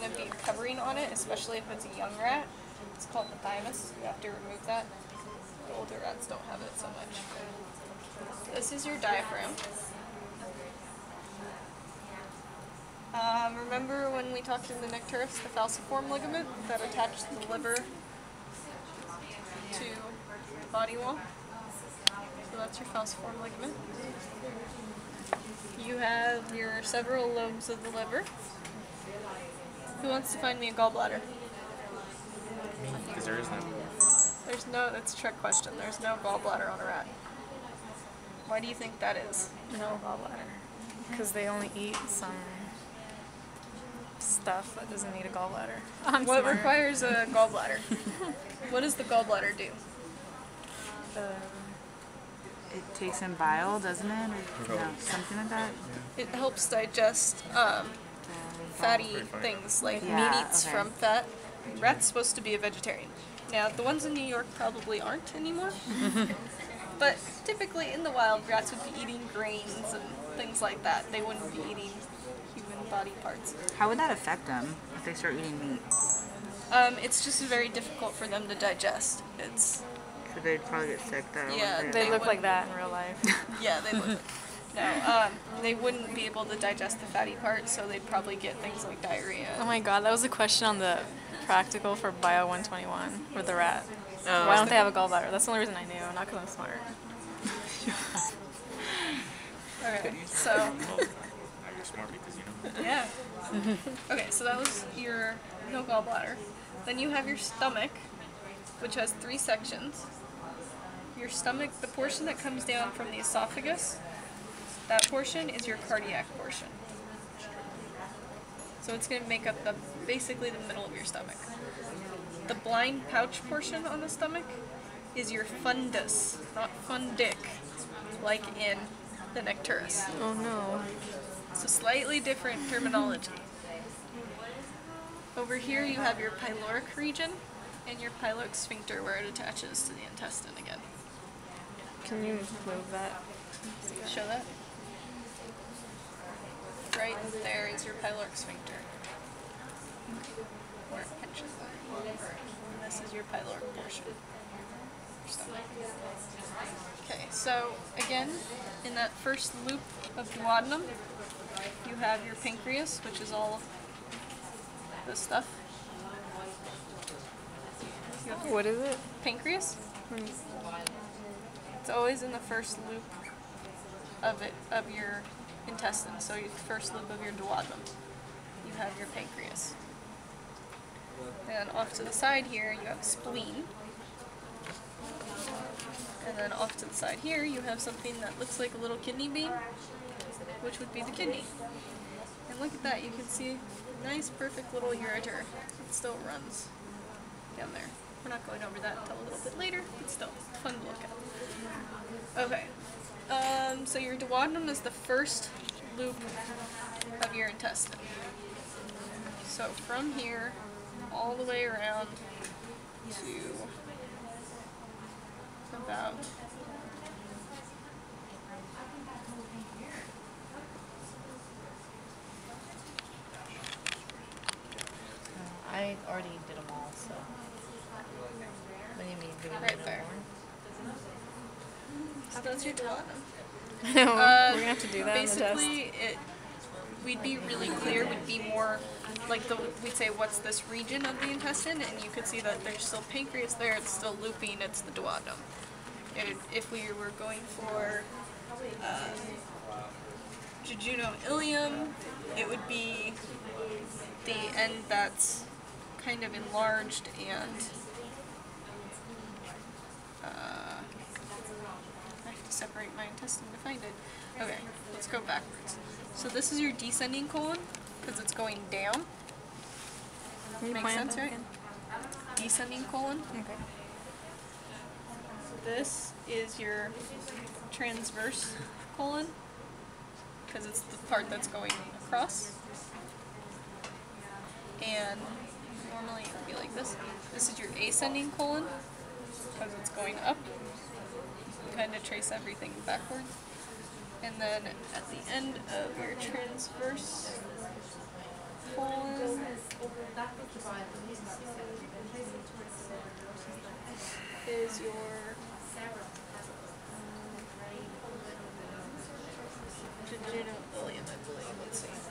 going to be covering on it, especially if it's a young rat. It's called the thymus. You have to remove that. The older rats don't have it so much. This is your diaphragm. Remember when we talked in the Nectaris, the falciform ligament that attached the liver to the body wall? So that's your falciform ligament. You have your several lobes of the liver. Who wants to find me a gallbladder? Because there is none. There's no, that's a trick question. There's no gallbladder on a rat. Why do you think that is? No gallbladder. Because they only eat some stuff that doesn't need a gallbladder. What requires a gallbladder? What does the gallbladder do? It takes in bile, doesn't it? Or, no, something like that? It helps digest fatty things like meat eats from fat. Rat's supposed to be a vegetarian. Now, the ones in New York probably aren't anymore. But typically in the wild, rats would be eating grains and things like that. They wouldn't be eating human body parts. How would that affect them if they start eating meat? It's just very difficult for them to digest. So they'd probably get sick though. Yeah, They look like that in real life. Yeah, they would. No, they wouldn't be able to digest the fatty part, so they'd probably get things like diarrhea. Oh my god, that was a question on the practical for Bio 121 for the rat. Oh, Why don't they have a gallbladder? That's the only reason I knew, not because I'm smart. Okay, so You're smart because you know. yeah. Okay, so that was your no gallbladder. Then you have your stomach, which has 3 sections. Your stomach, the portion that comes down from the esophagus, that portion is your cardiac portion. So it's going to make up basically the middle of your stomach. The blind pouch portion on the stomach is your fundus, not fundic, like in the Nectaris. Oh no. So slightly different terminology. Over here you have your pyloric region and your pyloric sphincter where it attaches to the intestine again. Can you move that? Show that. Right there is your pyloric sphincter. Where it pinches that. And this is your pyloric portion. Your stomach. Okay, so again, in that first loop of duodenum, you have your pancreas, which is all of this stuff. What is it? Pancreas? It's always in the first loop of your intestine, so your first loop of your duodenum. You have your pancreas. And off to the side here, you have a spleen. And then off to the side here, you have something that looks like a little kidney bean, which would be the kidney. And look at that, you can see a nice, perfect little ureter. It still runs down there. We're not going over that until a little bit later, but still, fun to look at. Okay, so your duodenum is the first loop of your intestine. So from here, all the way around to about I already did them all, so. What do you mean? Do we right need there. more? So that's your duodenum. We're gonna have to do that in the test. Basically, we'd be really clear, we'd be more like we'd say what's this region of the intestine, and you could see that there's still pancreas there, it's still looping, it's the duodenum. If we were going for jejunum ileum, it would be the end that's kind of enlarged and I have to separate my intestine to find it. Okay, let's go backwards. So this is your descending colon, because it's going down. Makes sense, right? Descending colon. Okay. This is your transverse colon, because it's the part that's going across. And normally it would be like this. This is your ascending colon, because it's going up. You kind of trace everything backward. And then at the end of your transverse colon, is your jejunum ileum, I believe. Let's see.